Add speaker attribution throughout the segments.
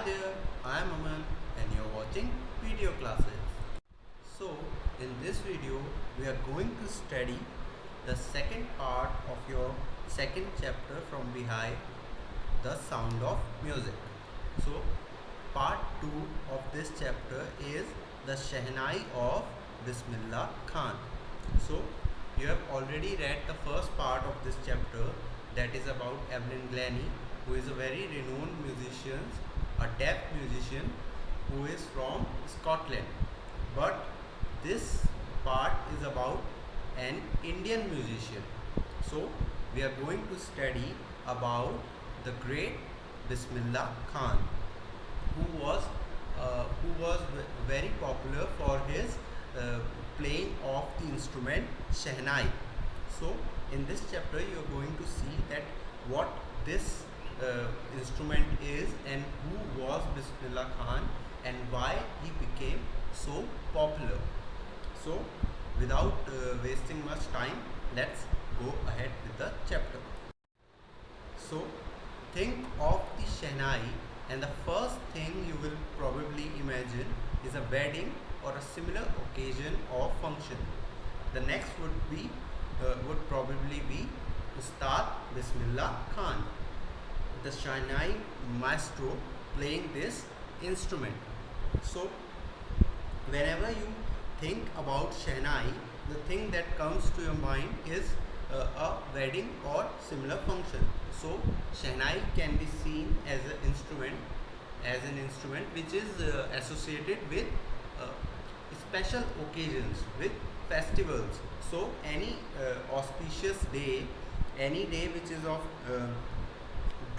Speaker 1: there, I am Aman and you are watching video classes. So, in this video, we are going to study the second part of your second chapter from behind the sound of music. So, part 2 of this chapter is the Shehnai of Bismillah Khan. So, you have already read the first part of this chapter, that is about Evelyn Glennie, who is a very renowned musician, a deaf musician who is from Scotland. But this part is about an Indian musician. So we are going to study about the great Bismillah Khan, who was very popular for his playing of the instrument Shehnai. So in this chapter you are going to see that what this instrument is and who was Bismillah Khan and why he became so popular. So without wasting much time, let's go ahead with the chapter. So think of the Shehnai and the first thing you will probably imagine is a wedding or a similar occasion or function. The next would probably be Ustad Bismillah Khan, the Shehnai maestro playing this instrument. So whenever you think about Shehnai, the thing that comes to your mind is a wedding or similar function. So Shehnai can be seen as an instrument which is associated with special occasions, with festivals. So any auspicious day, any day which is of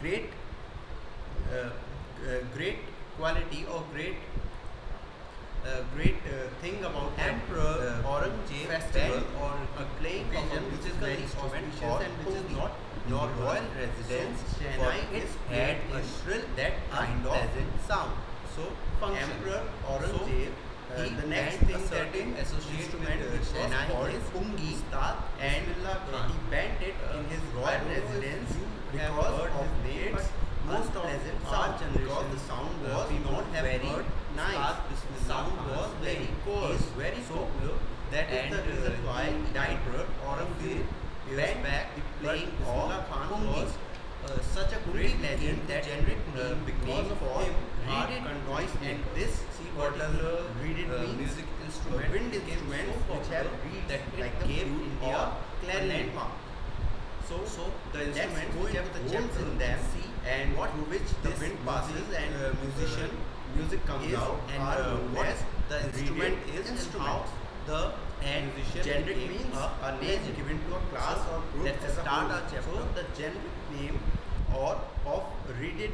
Speaker 1: great great quality or great thing about Emperor Aurangzeb festival or a playing occasion which is very auspicious and which is not your royal residence. Shehnai is had a shrill that kind of sound. So Emperor Aurangzeb, the next thing that instrument which Shehnai is Pungi, and he banned it in his royal residence because of its most pleasant sound, because the sound was not very nice. The sound was very coarse, very popular. That is the reason why Emperor Aurangzeb went back the playing of Pungi. Such a great legend that generic name because of him reeded noise and this what does reeded music instrument, wind instrument which have reed that like gave India clarinet. So the instrument which have the gems in them and through which the wind passes and music comes out and what the instrument is instrument. The and generic means a name given to a class or group that start our chapter. So the generic name of reeded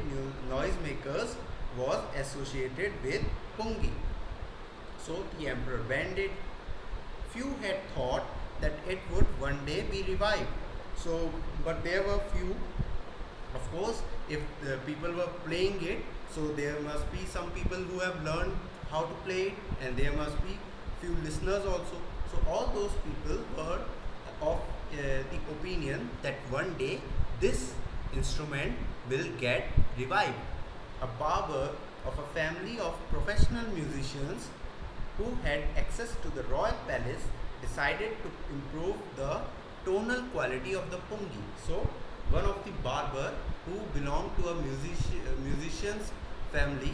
Speaker 1: noisemakers was associated with Pungi. So the emperor banned it. Few had thought that it would one day be revived. So, but there were few. Of course, if the people were playing it, so there must be some people who have learned how to play it, and there must be few listeners also. So all those people were of the opinion that one day this instrument will get revived. A barber of a family of professional musicians who had access to the royal palace decided to improve the tonal quality of the pungi. So one of the barber who belonged to a musician's family,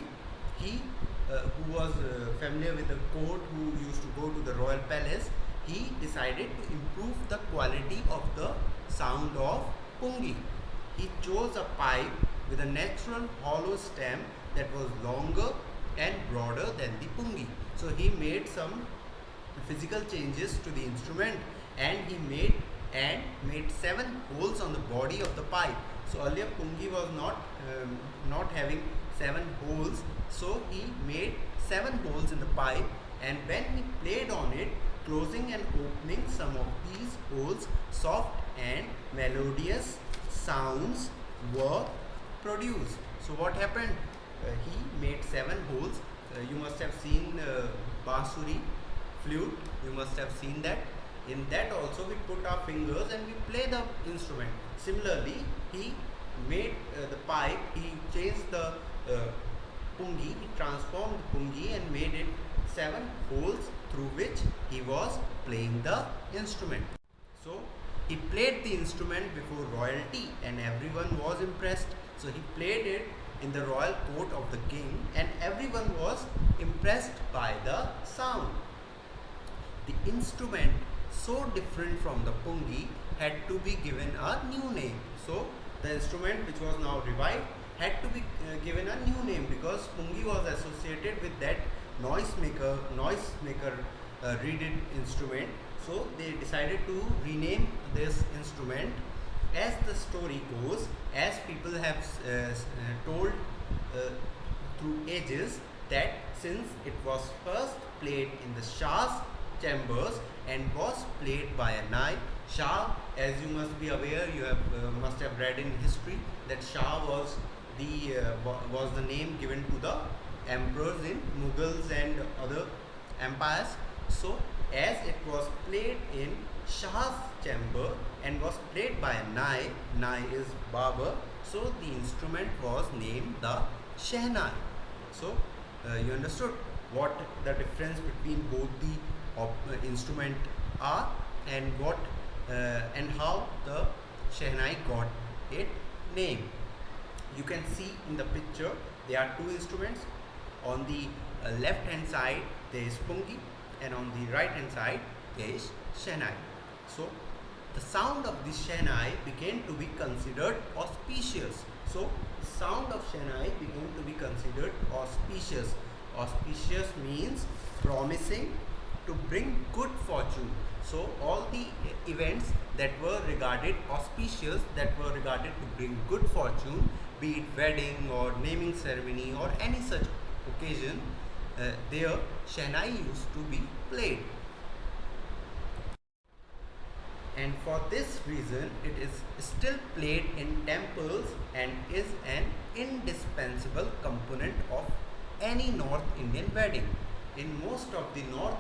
Speaker 1: he who was familiar with the court, who used to go to the royal palace, he decided to improve the quality of the sound of pungi. He chose a pipe with a natural hollow stem that was longer and broader than the pungi. So he made some physical changes to the instrument and he made 7 holes on the body of the pipe. So earlier pungi was not having 7 holes, so he made 7 holes in the pipe, and when he played on it, closing and opening some of these holes, soft and melodious sounds were produced. So what happened? He made 7 holes. You must have seen bansuri, flute. You must have seen that. In that also we put our fingers and we play the instrument. Similarly, he made the pipe. He changed the pungi, he transformed the pungi and made it 7 holes through which he was playing the instrument. So he played the instrument before royalty and everyone was impressed. So he played it in the royal court of the king and everyone was impressed by the sound. The instrument, so different from the pungi, had to be given a new name. So the instrument which was now revived had to be given a new name because pungi was associated with that noise maker reeded instrument. So they decided to rename this instrument. As the story goes, as people have told through ages, that since it was first played in the Shah's chambers and was played by a Nai. Shah, as you must be aware, you have must have read in history that Shah was the name given to the emperors in Mughals and other empires. So as it was played in Shah's chamber and was played by a Nai is Babar, so the instrument was named the Shehnai. So you understood what the difference between both the instrument are and what and how the Shehnai got its name. You can see in the picture there are two instruments. On the left hand side there is pungi and on the right hand side there is Shehnai. So the sound of the Shehnai began to be considered auspicious. So the sound of Shehnai began to be considered auspicious. Auspicious means promising to bring good fortune. So all the events that were regarded auspicious, that were regarded to bring good fortune, be it wedding or naming ceremony or any such occasion, there Shehnai used to be played. And for this reason it is still played in temples and is an indispensable component of any North Indian wedding. In most of the North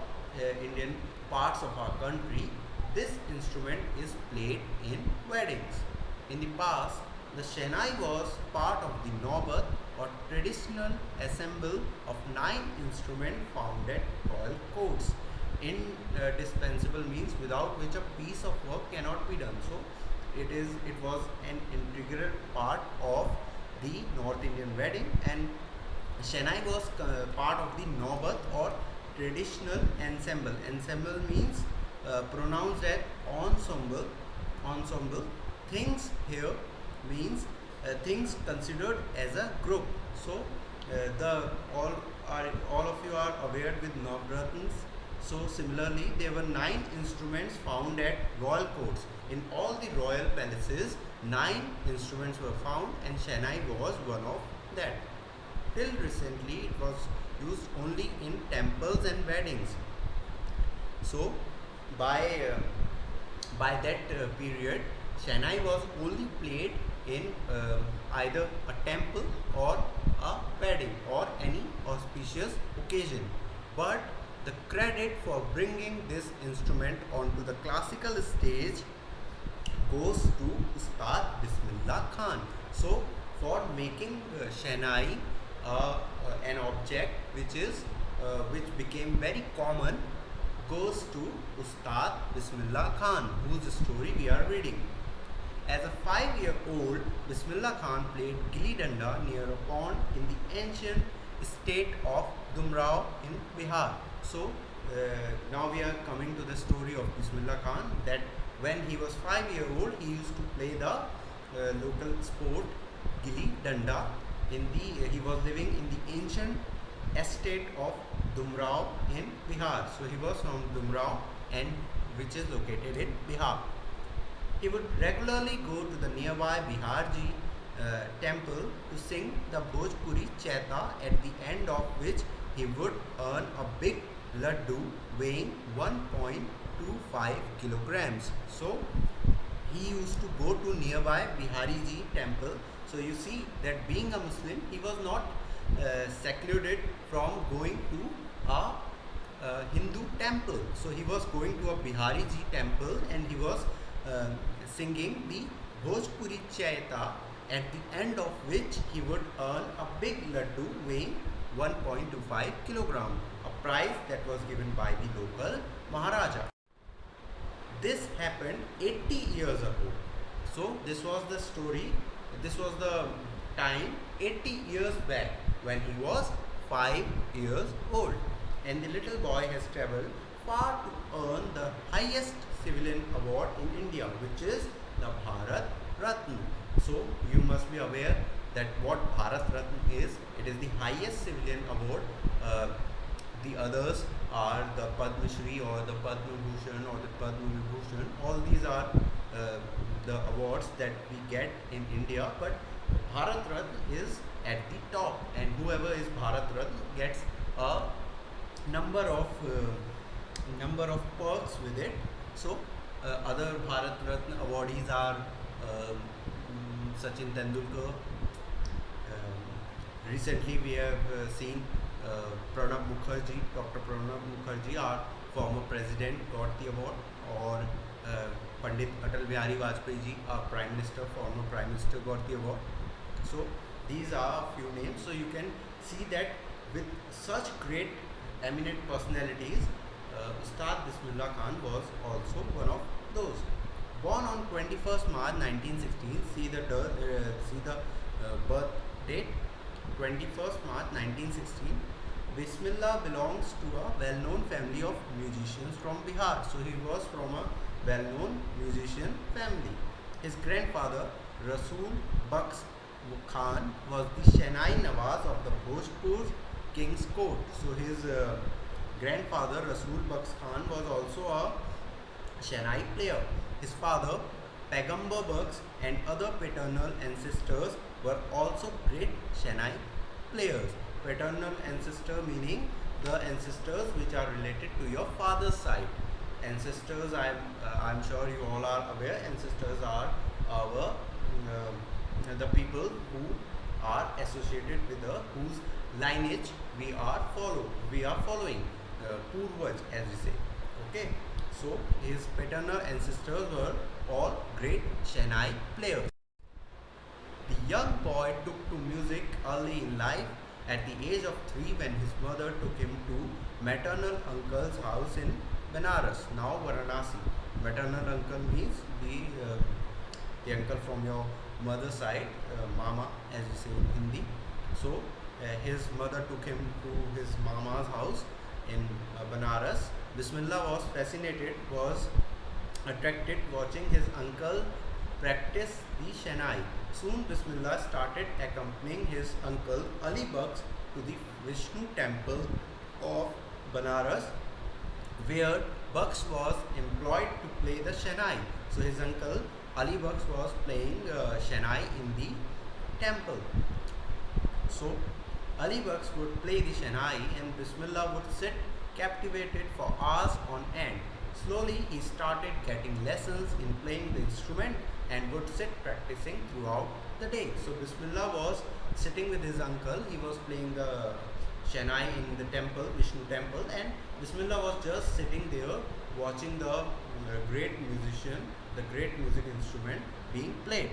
Speaker 1: Indian parts of our country, this instrument is played in weddings. In the past, the Shehnai was part of the Naubat or traditional ensemble of 9 instruments found at royal courts. Indispensable means without which a piece of work cannot be done. So it was an integral part of the North Indian wedding, and Shehnai was part of the Naubat or traditional ensemble. Ensemble means pronounced as ensemble. Ensemble. Things here means things considered as a group. So all of you are aware with Navratnas. So similarly, there were 9 instruments found at royal courts. In all the royal palaces, 9 instruments were found, and Shehnai was one of that. Till recently, it was used only in temples and weddings. So by that period, Shehnai was only played in either a temple or a wedding or any auspicious occasion. But the credit for bringing this instrument onto the classical stage goes to Ustad Bismillah Khan. So for making Shehnai an object which became very common goes to Ustad Bismillah Khan, whose story we are reading. As a 5-year-old, Bismillah Khan played gilli danda near a pond in the ancient state of Dumrao in Bihar. So now we are coming to the story of Bismillah Khan, that when he was 5-year-old, he used to play the local sport gilli danda. He was living in the ancient estate of Dumrao in Bihar. So he was from Dumrao, and which is located in Bihar. He would regularly go to the nearby Biharji temple to sing the Bhojpuri Chaita, at the end of which he would earn a big laddu weighing 1.25 kilograms. So he used to go to nearby Bihariji temple. So you see that being a Muslim, he was not secluded from going to a Hindu temple. So he was going to a Bihariji temple and he was singing the Bhojpuri Chaita at the end of which he would earn a big laddu weighing 1.25 kilogram, a prize that was given by the local Maharaja. This happened 80 years ago. So this was the story, this was the time 80 years back when he was 5 years old. And the little boy has traveled far to earn the highest civilian award in India, which is the Bharat Ratna. So you must be aware that what Bharat Ratna is. It is the highest civilian award. The others are the Padma Shri or the Padma Bhushan or the Padma Vibhushan. All these are the awards that we get in India, but Bharat Ratna is at the top, and whoever is Bharat Ratna gets a number of perks with it. So other Bharat Ratna awardees are Sachin Tendulkar. Recently we have seen Pranab Mukherjee, Dr. Pranab Mukherjee, our former president, got the award, or Pandit Atal Bihari Vajpayee ji, our prime minister, former prime minister, got the award. So these are a few names. So you can see that with such great eminent personalities, Ustad Bismillah Khan was also one of those. Born on 21st March 1916, see the birth date, 21st March 1916. Bismillah belongs to a well-known family of musicians from Bihar. So he was from a well-known musician family. His grandfather Rasul Baks Khan was the Shehnai Nawaz of the Bhojpur King's Court. So his grandfather Rasul Baks Khan was also a Shehnai player. His father Pagambar Baks and other paternal ancestors were also great Shehnai players. Paternal ancestor meaning the ancestors which are related to your father's side. Ancestors, I'm sure you all are aware, ancestors are our the people who are associated with whose lineage we are following, Purvaj as we say. Okay, so his paternal ancestors were all great Shehnai players. The young boy took to music early in life at the age of 3 when his mother took him to maternal uncle's house in Benares, now Varanasi. Maternal uncle means the uncle from your mother's side, mama as you say in Hindi. So his mother took him to his mama's house in Benares. Bismillah was attracted watching his uncle practice the Shehnai. Soon Bismillah started accompanying his uncle Ali Baks to the Vishnu temple of Benares, where Baks was employed to play the Shehnai. So his uncle Ali Baks was playing Shehnai in the temple. So Ali Baks would play the Shehnai and Bismillah would sit captivated for hours on end. Slowly he started getting lessons in playing the instrument and would sit practicing throughout the day. So Bismillah was sitting with his uncle, he was playing the Shehnai in the temple, Vishnu temple, and Bismillah was just sitting there watching the great musician, the great music instrument being played.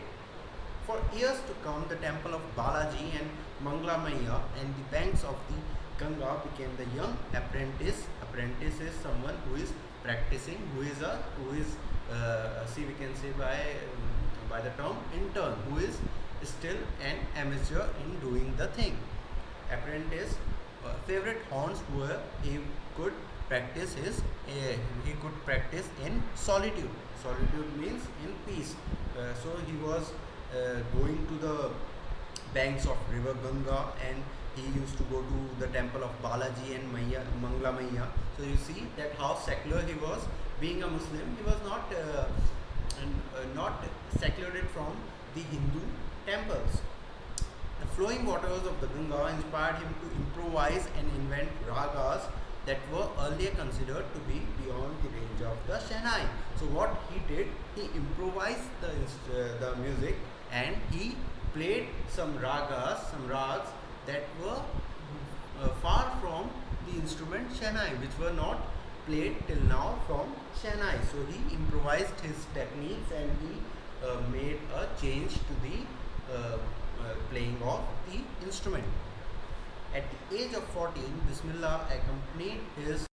Speaker 1: For years to come, the temple of Balaji and Mangla Maiya and the banks of the Ganga became the young apprentice. Apprentice is someone who is practicing, who is we can say by the term intern, who is still an amateur in doing the thing. Apprentice favorite haunts were he could practice in solitude. Solitude means in peace. So he was going to the banks of river Ganga, and he used to go to the temple of Balaji and Mangla Maiya. So you see that how secular he was. Being a Muslim, he was not secluded from the Hindu temples. The flowing waters of the Ganga inspired him to improvise and invent ragas that were earlier considered to be beyond the range of the Shehnai. So what he did, he improvised the music and he played some rags that were far from the instrument Shehnai, which were not played till now from Shehnai. So he improvised his techniques and he made a change to the playing of the instrument. At the age of 14, Bismillah accompanied his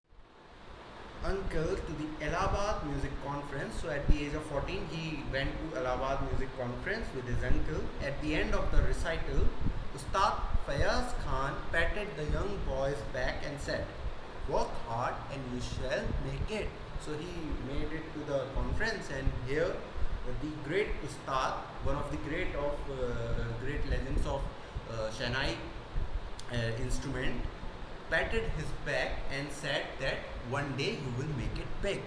Speaker 1: uncle to the Allahabad Music Conference. So at the age of 14, he went to Allahabad Music Conference with his uncle. At the end of the recital, Ustad Fayaz Khan patted the young boy's back and said, "Work hard and you shall make it." So he made it to the conference, and here the great Ustad, one of the great legends of Shehnai instrument, patted his back and said that one day you will make it big.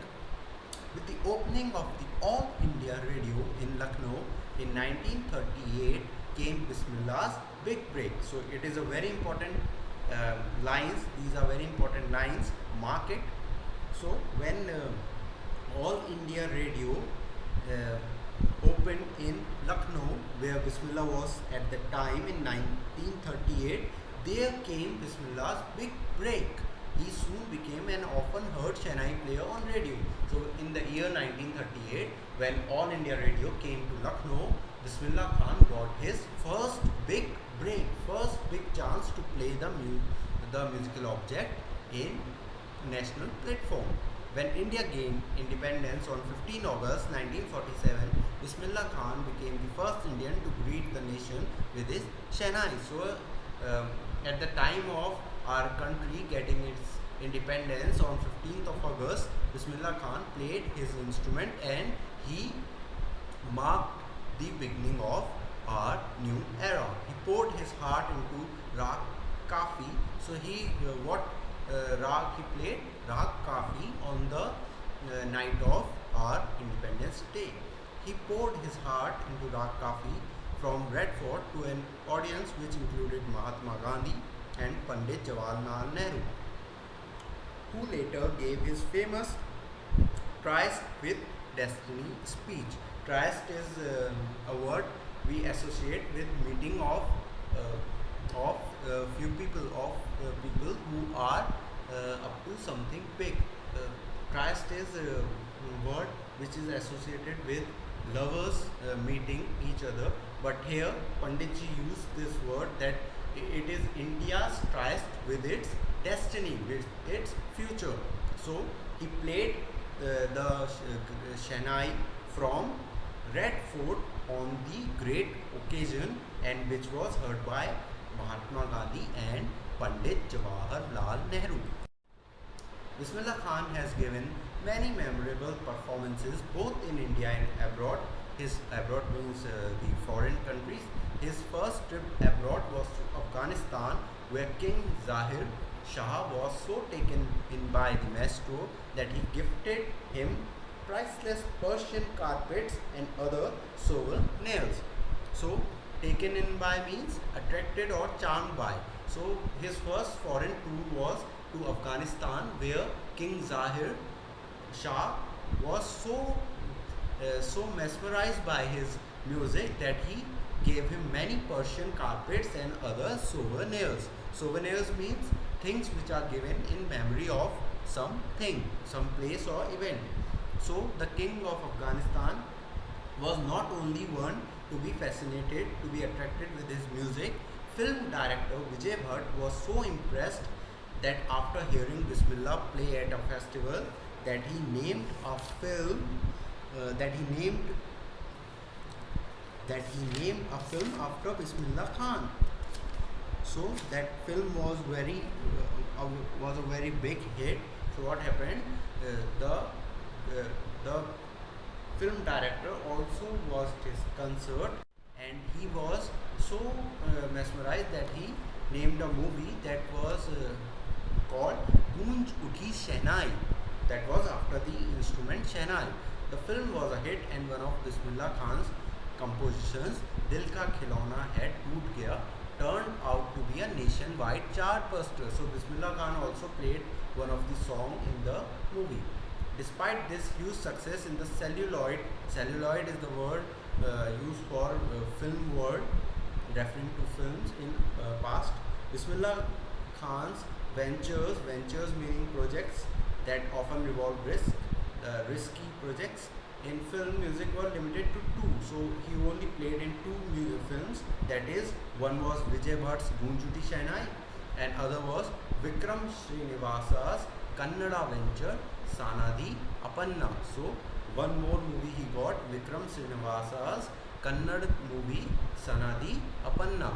Speaker 1: With the opening of the All India Radio in Lucknow in 1938 came Bismillah's big break. So it is a very important lines. These are very important lines. Mark it. So when All India Radio opened in Lucknow, where Bismillah was at the time in 1938, there came Bismillah's big break. He soon became an often heard Shehnai player on radio. So in the year 1938, when All India Radio came to Lucknow, Bismillah Khan got his first big break, first big chance to play the musical object in national platform. When India gained independence on 15 August 1947, Bismillah Khan became the first Indian to greet the nation with his Shehnai. So at the time of our country getting its independence on 15th of August, Bismillah Khan played his instrument and he marked the beginning of our new era. He poured his heart into Rag Kafi. So what Rag he played? Rag Kafi on the night of our Independence Day. He poured his heart into Rag Kafi from Red Fort to an audience which included Mahatma Gandhi and Pandit Jawaharlal Nehru, who later gave his famous Tryst with Destiny speech. Tryst is a word we associate with meeting of few people who are up to something big. Tryst is a word which is associated with lovers meeting each other, but here Panditji used this word that it is India's tryst with its destiny, with its future. So he played the Shehnai from Red Fort on the great occasion, and which was heard by Mahatma Gandhi and Pandit Jawaharlal Nehru. Bismillah Khan has given many memorable performances both in India and abroad. His abroad means the foreign countries. His first trip abroad was to Afghanistan, where King Zahir Shah was so taken in by the maestro that he gifted him priceless Persian carpets and other souvenirs. So taken in by means attracted or charmed by. So his first foreign tour was to Afghanistan, where King Zahir Shah was so mesmerized by his music that he gave him many Persian carpets and other souvenirs. Souvenirs means things which are given in memory of something, some place or event. So the king of Afghanistan was not only one to be fascinated, to be attracted with his music. Film director Vijay Bhatt was so impressed that after hearing Bismillah play at a festival, that he named a film after Bismillah Khan. So that film was a very big hit. So what happened? The film director also watched his concert, and he was so mesmerized that he named a movie that was called Goonj Uthi Shehnai. That was after the instrument Shehnai. The film was a hit, and one of Bismillah Khan's compositions, Dil Ka Khilona Hai Toot Gaya, turned out to be a nationwide chartbuster. So Bismillah Khan also played one of the songs in the movie. Despite this huge success in the celluloid is the word used for film world, referring to films in past. Bismillah Khan's ventures meaning projects that often involve risky projects, in film music were limited to two. So he only played in two films. That is, one was Vijay Bhatt's Gunjuti Shahnai and other was Vikram Srinivasa's Kannada venture Sanadi Apanna. So one more movie he got, Vikram Srinivasa's Kannada movie Sanadi Apanna.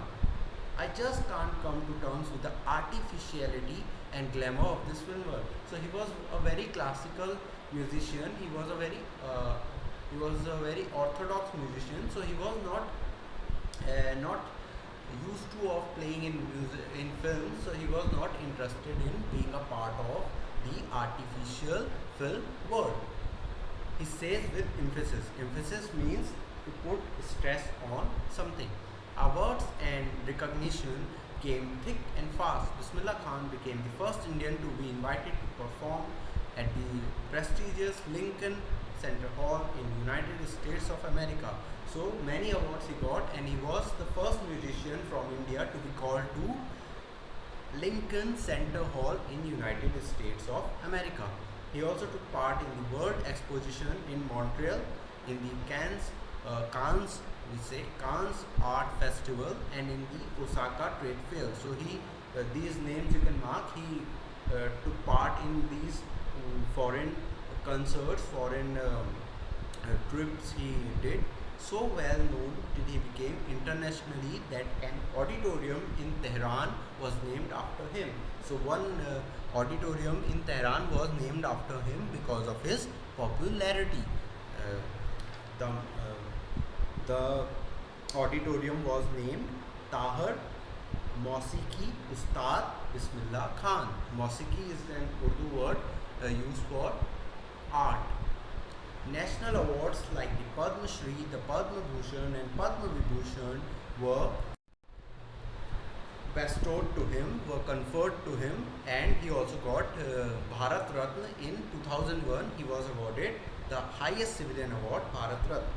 Speaker 1: I just can't come to terms with the artificiality and glamour of this film world. So he was a very classical musician. He was a very orthodox musician. So he was not used to of playing in music in films. So he was not interested in being a part of the artificial film world. He says with emphasis. Emphasis means to put stress on something. Awards and recognition came thick and fast. Bismillah Khan became the first Indian to be invited to perform at the prestigious Lincoln Center Hall in United States of America. So many awards he got, and he was the first musician from India to be called to Lincoln Center Hall in United States of America. He also took part in the World Exposition in Montreal, in the Cannes Art Festival, and in the Osaka Trade Fair. So these names you can mark. He took part in these foreign concerts, foreign trips he did. So well known did he became internationally that an auditorium in Tehran was named after him. So one auditorium in Tehran was named after him because of his popularity. The auditorium was named Tahir Mausiki Ustad Bismillah Khan. Mausiki is an Urdu word used for art. National awards like the Padma Shri, the Padma Bhushan and Padma Vibhushan were bestowed to him, were conferred to him, and he also got Bharat Ratna in 2001. He was awarded the highest civilian award, Bharat Ratna,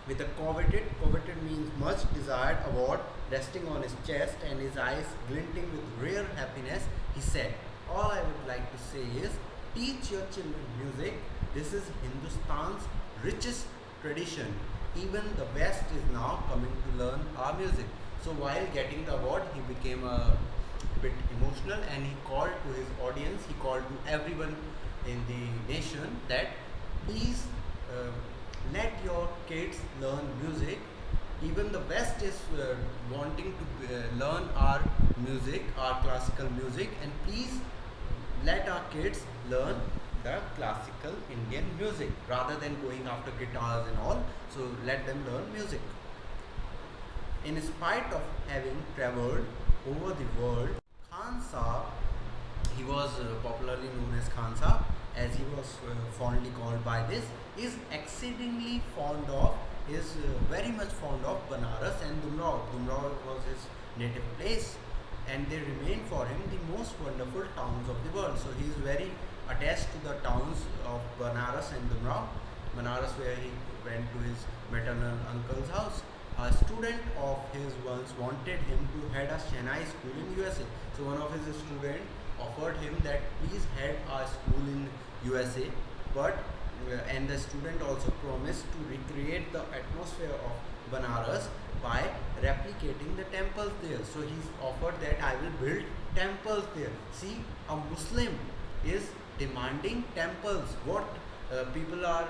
Speaker 1: with a coveted means much desired award resting on his chest and his eyes glinting with rare happiness. He said, "All I would like to say is, teach your children music. This is Hindustan's richest tradition. Even the West is now coming to learn our music." So while getting the award, he became a bit emotional, and he called to his audience, he called to everyone in the nation that please let your kids learn music. Even the West is wanting to learn our music, our classical music, and please let our kids learn the classical Indian music rather than going after guitars and all. So let them learn music. In spite of having traveled over the world, Khan Saab, he was popularly known as Khan Saab, as he was fondly called by this, is exceedingly fond of, is very much fond of Banaras and Dumraon. Dumraon was his native place, and they remain for him the most wonderful towns of the world. So he is very attached to the towns of Banaras and Dumraon. Banaras, where he went to his maternal uncle's house. A student of his once wanted him to head a Shehnai school in USA. So one of his students offered him that please head a school in USA, but and the student also promised to recreate the atmosphere of Banaras by replicating the temples there. So he's offered that I will build temples there. See, a Muslim is demanding temples. What people are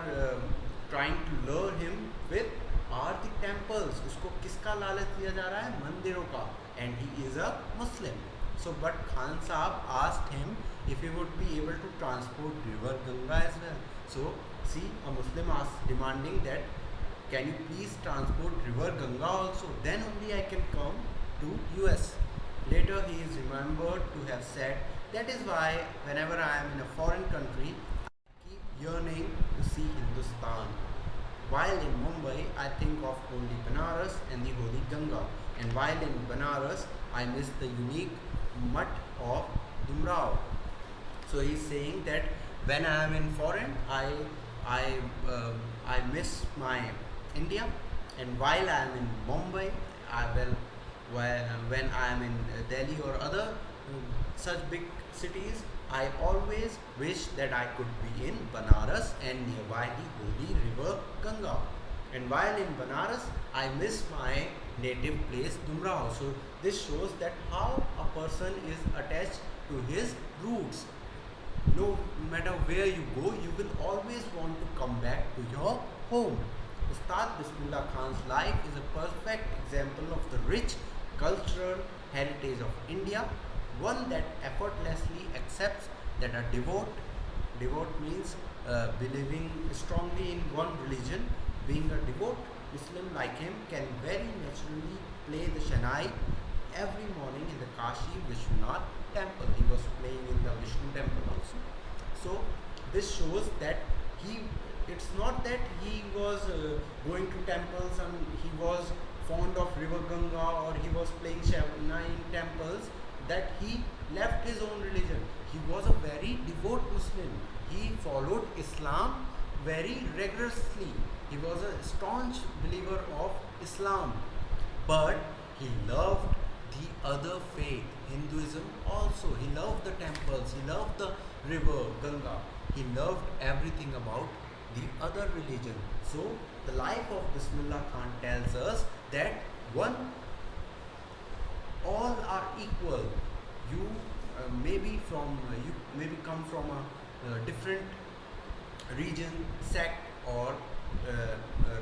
Speaker 1: trying to lure him with are the temples. उसको किसका लालच दिया जा रहा है? मंदिरों का. And he is a Muslim. So but Khan Saab asked him if he would be able to transport river Ganga as well. So see, a Muslim asked, demanding that can you please transport river Ganga also, then only I can come to US. Later he is remembered to have said, that is why whenever I am in a foreign country, I keep yearning to see Hindustan. While in Mumbai, I think of only Banaras and the holy Ganga. And while in Banaras, I miss the unique mutt of Dumraon. So he is saying that when I am in foreign, I miss my India, and while I am in Mumbai, when I am in Delhi or other such big cities, I always wish that I could be in Banaras and nearby the holy river Ganga. And while in Banaras, I miss my native place Dumrao. So this shows that how a person is attached to his roots. No matter where you go, you will always want to come back to your home. Ustad Bismillah Khan's life is a perfect example of the rich cultural heritage of India, one that effortlessly accepts that a devote means believing strongly in one religion, being a devout Muslim like him can very naturally play the Shanai every morning in the Kashi Vishwanath temple. He was playing in the Vishnu temple also. So this shows that he, it's not that he was going to temples and he was fond of river Ganga or he was playing Shanai in temples, that he left his own religion. He was a very devout Muslim. He followed Islam very rigorously. He was a staunch believer of Islam, but he loved the other faith, Hinduism also. He loved the temples, he loved the river Ganga, he loved everything about the other religion. So the life of Bismillah Khan tells us that one, all are equal. You you maybe come from a different region, sect, or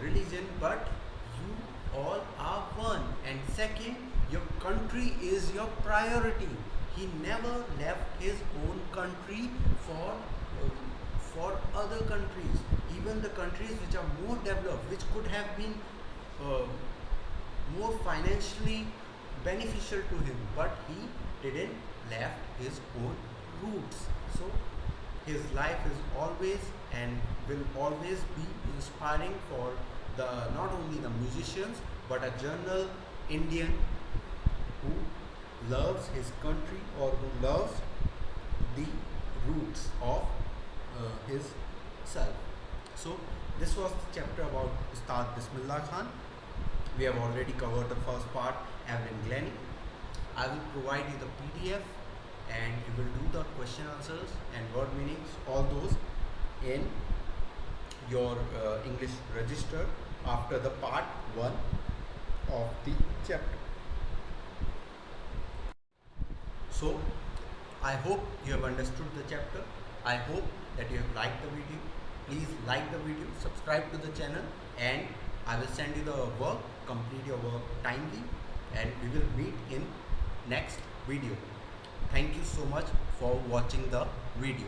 Speaker 1: religion, but you all are one. And second, your country is your priority. He never left his own country for other countries, even the countries which are more developed, which could have been uh, more financially beneficial to him, but he didn't left his own roots. So his life is always and will always be inspiring for the not only the musicians but a general Indian who loves his country or who loves the roots of his self. So this was the chapter about Ustad Bismillah Khan. We have already covered the first part, Evelyn Glennie. I will provide you the PDF and you will do the question answers and word meanings, all those in your English register after the part 1 of the chapter. So I hope you have understood the chapter. I hope that you have liked the video. Please like the video, subscribe to the channel, and I will send you the work. Complete your work timely, and we will meet in next video. Thank you so much for watching the video.